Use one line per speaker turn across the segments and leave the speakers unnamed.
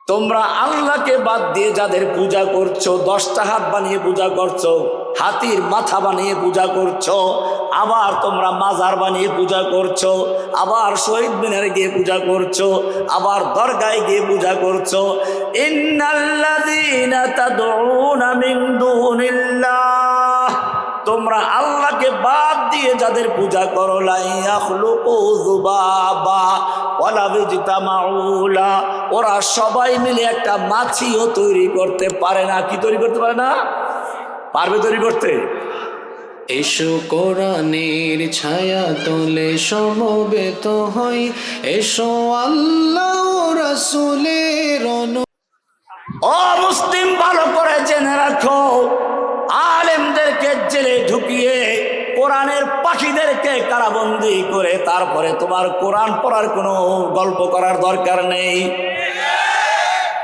তোমরা আল্লাহকে বাদ দিয়ে যাদের পূজা করছো, 10টা হাত বানিয়ে পূজা করছো, হাতির মাথা বানিয়ে পূজা করছো, আবার তোমরা মাজার বানিয়ে পূজা করছো, আবার শহীদ মিনারে গিয়ে পূজা করছো, আবার দরগায় গিয়ে পূজা করছো। ইন্নাল্লাযীনা তাদউনা মিন দুনিল্লাহ, তোমরা আল্লাহকে বাদ দিয়ে যাদের পূজা করো, লা ইয়াখলুকু যুবাবা ওয়ালা বিজতামাউলা, ওরা সবাই মিলে একটা মাছিও তৈরি করতে পারে না। কি তৈরি করতে পারে না? পারবে তৈরি করতে?
এসো কোরআনের ছায়া তলে সমবেত হই, এসো আল্লাহ ও রাসূলের
ও মুসলিম, ভালো করে জেনে রাখো, আলেমদেরকে জেলে ঢুকিয়ে কোরআনের পাখিদেরকে কারাবন্দি করে তারপরে তোমার কোরআন পড়ার কোনো গল্প করার দরকার নেই।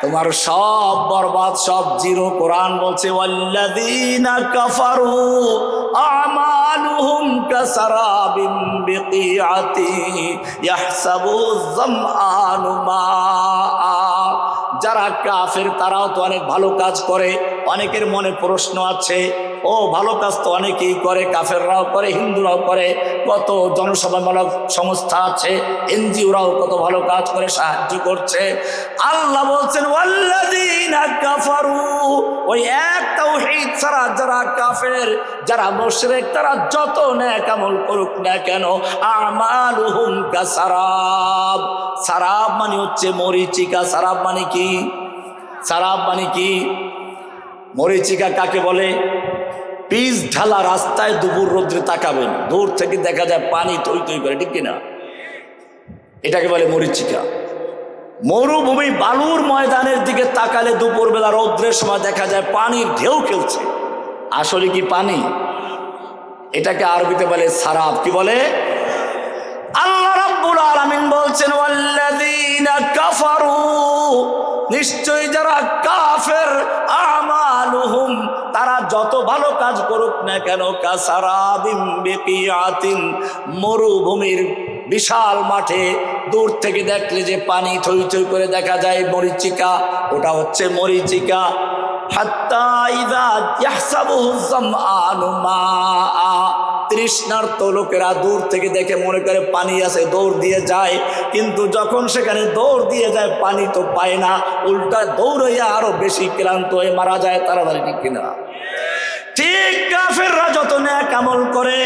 তোমার সব বরবাদ, সব জিরো। কোরআন বলছে ওয়াল্লাযীনা কাফারু আমালুহুম কাসারাবিন বিকিআতি ইয়াহসাবুয যামআনু মাআ। যারা কাফের তারাও তো অনেক ভালো কাজ করে। অনেকের মনে প্রশ্ন আছে, ও ভালো কাজ তো অনেকেই করে, কাফেররাও করে, হিন্দুরাও করে, কত জনসেবামূলক সংস্থা আছে, এনজিওরাও কত ভালো কাজ করে, সাহায্য করছে। আল্লাহ বলছেন ওয়াল্লাযীনা কাফারু, ওই এক তাওহীদ ছাড়া যারা কাফের, যারা মুশরিক, তারা যত নেক আমল করুক না কেন, আমালুহুম কাসারাব। সারাব মানে হচ্ছে মরিচিকা। সারাব মানে কি? সারাব মানে কি? মরিচিকা কাকে বলে? পিচ ঢালা রাস্তায় দুপুর রোদ্রে তাকাবেন, দূর থেকে দেখা যায় পানি থই থই করে, ঠিক কিনা? এটাকে বলে মরিচিকা। মরুভূমি বালুর ময়দানের দিকে তাকালে দুপুরবেলা রৌদ্রের সময় দেখা যায় পানির ঢেউ খেলছে, আসলে কি পানি? এটাকে আরবিতে বলে সারাব। কি বলে? আল্লাহ রাব্বুল আলামিন বলছেন ওয়াল্লাযীনা কাফারু, নিশ্চয়ই যারা কাফের, আমালুহুম, তারা যত ভালো কাজ করুক না কেন, কাসারাবিম বিকিআতিন, মরুভূমির বিশাল মাঠে দূর থেকে দেখলে যে পানি থই থই করে দেখা যায় মরিচিকা, ওটা হচ্ছে মরিচিকা। হাত্তা ইযা ইয়াহসাবুহু যামআনু মাআ, তৃষ্ণার্ত লোকেরা দূর থেকে দেখে মনে করে পানি আছে, দৌড় দিয়ে যায়, কিন্তু যখন সেখানে দৌড় দিয়ে যায় পানি তো পায় না, উল্টা দৌড়াইয়া আরো বেশি ক্লান্ত হয়ে মারা যায় তাড়াতাড়ি, ঠিক কিনা? ঠিক কাফেররা যত নেক আমল করে,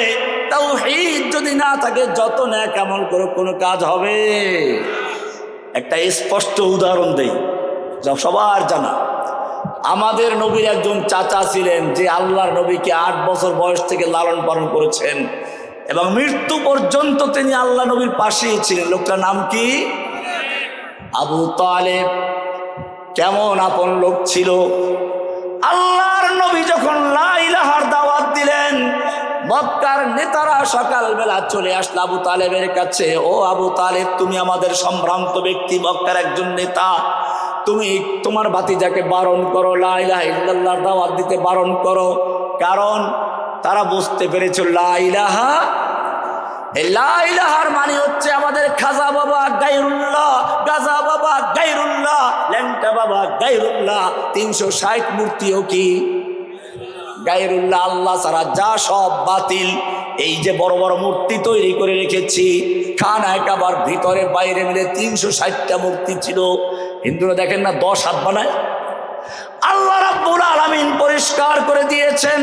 তাওহীদ যদি না থাকে, যত নেক আমল করে কোনো কাজ হবে? একটা স্পষ্ট উদাহরণ দেই, যা সবার জানা। আমাদের নবীর একজন চাচা ছিলেন, যে আল্লাহর নবীকে 8 বছর বয়স থেকে লালন পালন করেছেন এবং মৃত্যু পর্যন্ত তিনি আল্লাহ নবীর পাশেই ছিলেন। লোকটার নাম কি? আবু তালেব। কেমন আপন লোক ছিল! আল্লাহর নবী যখন লা ইলাহার দাওয়াত দিলেন, মক্কার নেতারা সকালবেলা চলে আসলো আবু তালেবের কাছে। ও আবু তালেব, তুমি আমাদের সম্ভ্রান্ত ব্যক্তি, মক্কার একজন নেতা, তুমি তোমার ভাতিজাকে বারণ করো, লা ইলাহা ইল্লাল্লাহর দাওয়াত দিতে বারণ করো। কারণ তারা বুঝতে পেরেছে লা ইলাহা, লা ইলাহার মানে হচ্ছে আমাদের খাজা বাবা গায়রুল্লাহ, গাজা বাবা গায়রুল্লাহ, ল্যাংটা বাবা গায়রুল্লাহ, 360 মূর্তিও কি গায়রুল্লাহ, আল্লাহ ছাড়া যা সব বাতিল। এই যে বড় বড় মূর্তি তৈরি করে রেখেছি, খানায় কাবার ভিতরে বাইরে মিলে 360টা মূর্তি ছিল। হিন্দুরা দেখেন না 10 হাত বানায়। আল্লাহ রাব্বুল আলামিন পরিষ্কার করে দিয়েছেন,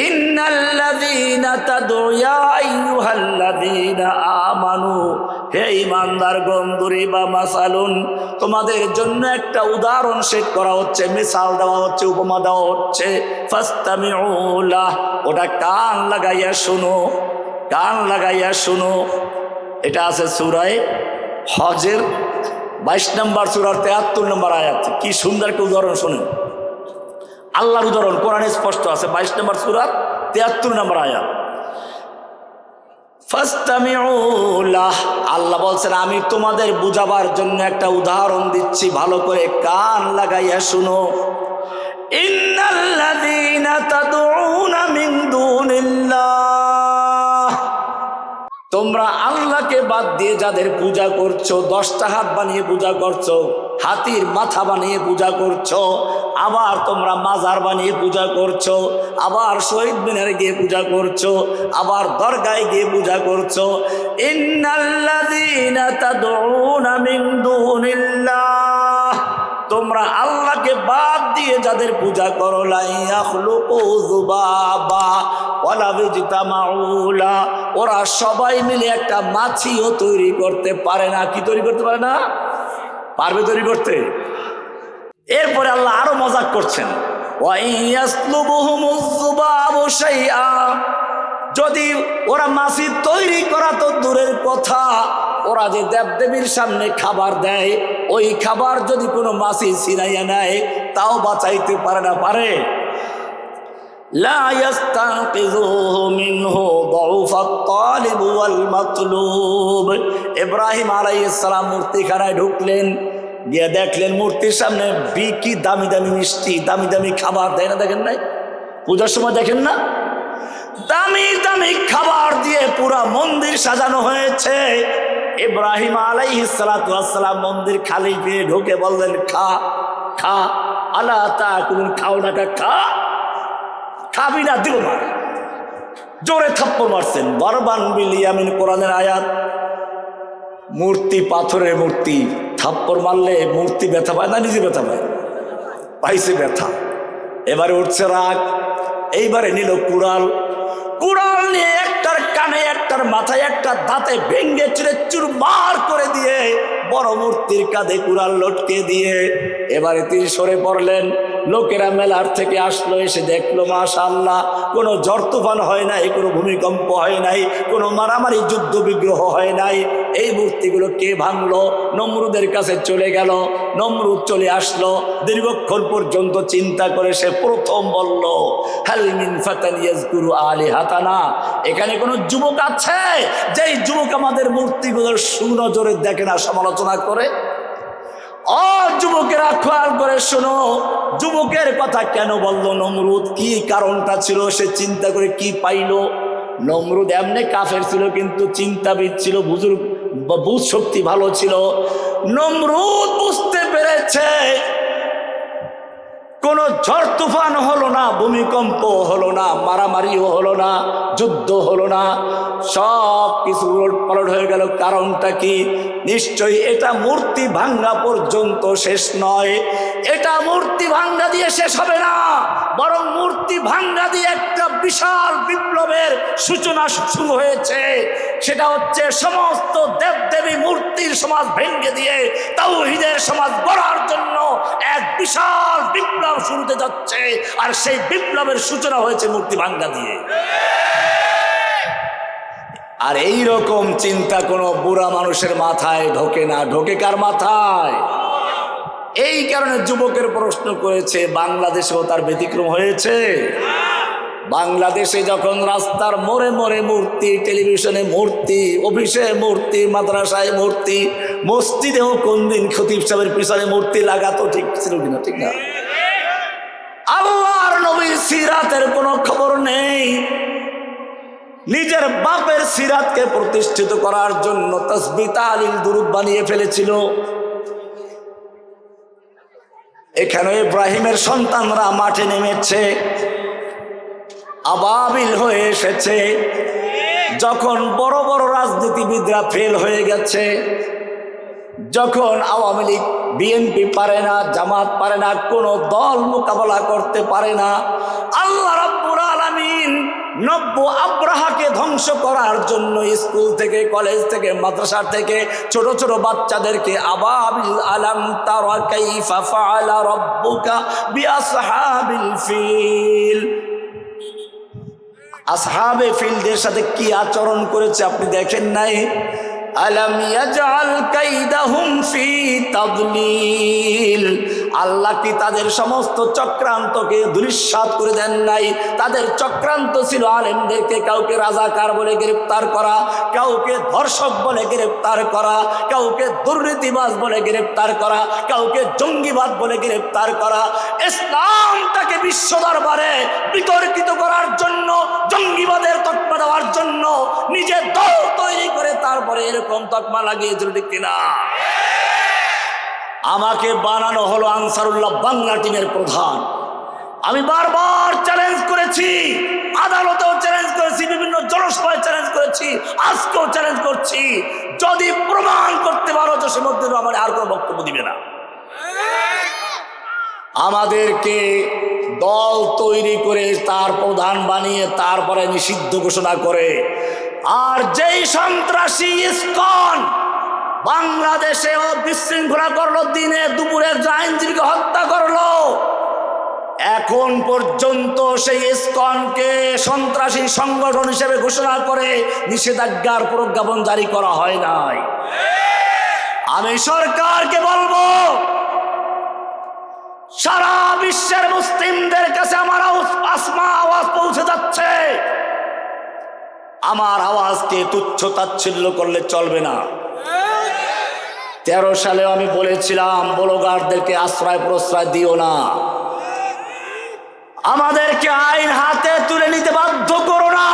ইন্নাল্লাযীনা তাদউ ইয়া আইয়ুহাল্লাযীনা আমানু, হে ঈমানদারগণ, দুরিবা মাসালুন, তোমাদের জন্য একটা উদাহরণ সেট করা হচ্ছে, মিসাল দেওয়া হচ্ছে, উপমা দেওয়া হচ্ছে, ফাসতামিউ লাহ, ওটা কান লাগাইয়া শুনো, কান লাগাইয়া শুনো। এটা আছে সূরা হজের 22 নম্বর সূরার 73 নম্বর আয়াত। কি সুন্দর একটা উদাহরণ শুনেন, আল্লাহর উদাহরণ কোরআনে স্পষ্ট আছে, 22 নম্বর সূরার 73 নম্বর আয়াত। ফাসতামিউ লাহ, আল্লাহ বলছেন আমি তোমাদের বুঝাবার জন্য একটা উদাহরণ দিচ্ছি, ভালো করে কান লাগাইয়া শুনো। ইন্নাল্লাযীনা তাদউনা মিন দুনিল্লাহ, তোমরা আল্লাহকে বাদ দিয়ে যাদের পূজা করছো, 10টা হাত বানিয়ে পূজা করছো, হাতির মাথা বানিয়ে পূজা করছো, আবার তোমরা মাজার বানিয়ে পূজা করছো, আবার শহীদ মিনারে গিয়ে পূজা করছো, আবার দরগায় গিয়ে পূজা করছো। ইন্নাল্লাযীনা তাদউনা মিন দুনিল্লাহ, তোমরা আল্লাহকে বাদ দিয়ে যাদের পূজা করো, লা ইয়াখলুকু যুবাবা ওয়ালা বিজতামাউলা, ওরা সবাই মিলে একটা মাছিও তৈরি করতে পারে না। কি তৈরি করতে পারে না? পারবে তৈরি করতে? এরপরে আল্লাহ আরো মজাক করছেন, ওয়া ইয়াসলুবুহুমুয যুবাবু শাইআ, যদি ওরা মাছি তৈরি করা তো দূরের কথা, ওরা যে দেবদেবীর সামনে খাবার দেয়, ওই খাবার যদি কোনো মাছি ছিনাইয়া নেয় তাও বাঁচাইতে পারে না। পারে? লা ইস্তানকিযুহু মিনহু দুফাত তালিব ওয়াল মাতলুব। ইব্রাহিম আলাইহিস সালাম মূর্তিখানায় ঢুকলেন, গিয়ে দেখলেন মূর্তির সামনে কি দামি দামি মিষ্টি, দামি দামি খাবার দেয় না? দেখেন নাই? পূজার সময় দেখেন না? দামি দামি খাবার দিয়ে পুরা মন্দির সাজানো হয়েছে। ইব্রাহিম আলাইহিস সালাতু ওয়াস সালাম মন্দির খালি পেয়ে ঢুকে বললেন, খা খা, আলা তাকুলুন, খাও না, খা। খাবি না, দিব মার। জোরে থাপ্পড় মারছেন। দরবান বিল ইয়ামিন, কোরআনের আয়াত। মূর্তি, পাথরের মূর্তি, থাপ্পড় মারলে মূর্তি ব্যথা পায় না নিজে ব্যথা পায়? পাইছে ব্যথা। এবারে উঠছে রাগ, এইবারে নিল কুড়াল। কুড়াল নিয়ে একটার কানে, একটার মাথায়, একটা দাঁতে ভেঙ্গে চুরে চুরমার করে দিয়ে বড় মূর্তির কাঁধে কুড়াল লটকে দিয়ে এবারে তিনি সরে পড়লেন। লোকেরা মেলার থেকে আসলো, এসে দেখলো মাশাআল্লাহ কোনো ঝড় তুফান হয় নাই, কোনো ভূমিকম্প হয় নাই, কোনো মারামারি যুদ্ধ বিগ্রহ হয় নাই। এই মূর্তিগুলো কে ভাঙলো? নমরুদের কাছে চলে গেল। নমরুদ চলে আসলো, দীর্ঘক্ষণ পর্যন্ত চিন্তা করে সে প্রথম বলল, হাল মিন ফাতান ইয়াজকুরু আলিহাতানা, এখানে কোনো যুবক আছে যেই যুবক আমাদের মূর্তিগুলোর সুনজরে দেখে না, সমালোচনা করে? ও যুবকেরা খেয়াল করে শোনো, যুবকের কথা কেন বললো নমরুদ? কি কারণটা ছিল? সে চিন্তা করে কি পাইল? নমরুদ এমনি কাফের ছিল, কিন্তু চিন্তাবিদ ছিল, বুঝ শক্তি ভালো ছিল। নমরুদ বুঝতে পেরেছে কোনো ঝড় তুফান হলো না, ভূমিকম্প হলো না, মারামারিও হলো না, যুদ্ধ হলো না, সব কিছু উলটপালট হয়ে গেল। কারণটা কি? নিশ্চয়ই এটা মূর্তি ভাঙ্গা পর্যন্ত শেষ নয়। এটা মূর্তি ভাঙ্গা দিয়ে শেষ হবে না, বরং মূর্তি ভাঙ্গা দিয়ে একটা বিশাল বিপ্লবের সূচনা শুরু হয়েছে। সেটা হচ্ছে সমস্ত দেবদেবী মূর্তির সমাজ ভেঙ্গে দিয়ে তাওহীদের সমাজ গড়ার জন্য এক বিশাল বিপ্লব শুরুতে যাচ্ছে। আর সেই বিপ্লবের সূচনা হয়েছে মূর্তি ভাঙ্গা দিয়ে। আর এই রকম চিন্তা কোনো বুড়া মানুষের মাথায় ঢোকে না। ঢোকে কার মাথায়? এই কারণে যুবকের প্রশ্ন করেছে, বাংলাদেশেও তার ব্যতিক্রম হয়েছে। বাংলাদেশে যখন রাস্তার মোড়ে মোড়ে মূর্তি, টেলিভিশনে মূর্তি, অফিসে মূর্তি, মাদ্রাসায় মূর্তি, মসজিদেও কোন দিন খতিব সাহেবের পিছনে মূর্তি লাগাতো, ঠিক ছিল কিনা? ঠিক না? আল্লাহর নবীর সিরাতের কোনো খবর নেই। নিজের বাপের সিরাতকে প্রতিষ্ঠিত করার জন্য তাসবিহ তাহলিল দুরূদ বানিয়ে ফেলেছিল। এখানে ইব্রাহিমের সন্তানরা মাঠে নেমেছে, আবাবিল হয়ে এসেছে। যখন বড় বড় রাজনীতিবিদরা ফেল হয়ে গেছে, যখন আওয়ামী লীগ, বিএনপি পারে না, জামাত পারে না, কোনো দল মোকাবেলা করতে পারে না, আল্লাহ রাব্বুল আলামিন নব্য আব্রাহাকে ধ্বংস করার জন্য স্কুল থেকে, কলেজ থেকে, মাদ্রাসা থেকে ছোট ছোট বাচ্চাদেরকে আবাবিল, আলাম তারা কাইফা ফাআলা রাব্বুকা বিআসহাবিল ফিল, আসহাবে ফিলদের সাথে কি আচরণ করেছে আপনি দেখেন নাই? আলাম ইয়াজআল কাইদাহুম ফি তাদলিল, আল্লাহ কি তাদের সমস্ত চক্রান্তকে ধূলিসাৎ করে দেন নাই? তাদের চক্রান্ত ছিল আলেমদেরকে কাউকে রাজাকার বলে গ্রেফতার করা, কাউকে ধর্ষক বলে গ্রেফতার করা, কাউকে দুর্নীতিবাজ বলে গ্রেফতার করা, কাউকে জঙ্গিবাদ বলে গ্রেফতার করা। ইসলামটাকে বিশ্ব দরবারে বিতর্কিত করার জন্য, জঙ্গিবাদের তকমা দেওয়ার জন্য নিজে দল তৈরি করে তারপরে এরকম তকমা লাগিয়েছিল, ঠিক কিনা? আমাকে বানানো হলো আনসারুল্লাহ বাংলা টিমের প্রধান। আমি বারবার চ্যালেঞ্জ করেছি, আদালতেও চ্যালেঞ্জ করেছি, বিভিন্ন জনসভায় চ্যালেঞ্জ করেছি, আজকেও চ্যালেঞ্জ করছি, যদি প্রমাণ করতে পারো যে সে মধ্যে আমার আর কোনো বক্তব্য দিবে না। আমাদেরকে দল তৈরি করে তার প্রধান বানিয়ে তারপরে নিষিদ্ধ ঘোষণা করে। আর যেই সন্ত্রাসী ইসকন বাংলাদেশেও বিশৃঙ্খলা করলো, দিনে দুপুরে আইনজীবীকে হত্যা করলো, এখন পর্যন্ত সেই ইসকনকে সন্ত্রাসী সংগঠন হিসেবে ঘোষণা করে নিষেধাজ্ঞার প্রজ্ঞাপন জারি করা হয় নাই। আমি সরকারকে বলবো, সারা বিশ্বের মুসলিমদের কাছে আমার আওয়াজ পৌঁছে যাচ্ছে, আমার আওয়াজকে তুচ্ছ তাচ্ছিল্য করলে চলবে না। 13 সালে আমি বলেছিলাম, ব্লগারদেরকে আশ্রয় প্রশ্রয় দিও না, আমাদেরকে আইন হাতে তুলে নিতে বাধ্য করো না।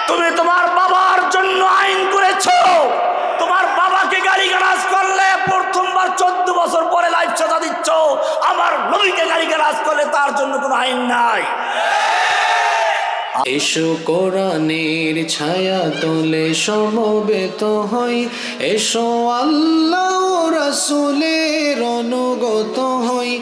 তুমি তোমার বাবার জন্য আইন করেছো, তোমার বাবাকে গালিগালাজ করলে প্রথমবার 14 বছর পরে লাইফ সাজা দিচ্ছ, আমার নবীকে গালিগালাজ করলে তার জন্য কোনো আইন নাই।
এসো কোরআনের ছায়া তলে সমবেত হই, এসো আল্লাহ রাসূলের অনুগত হই।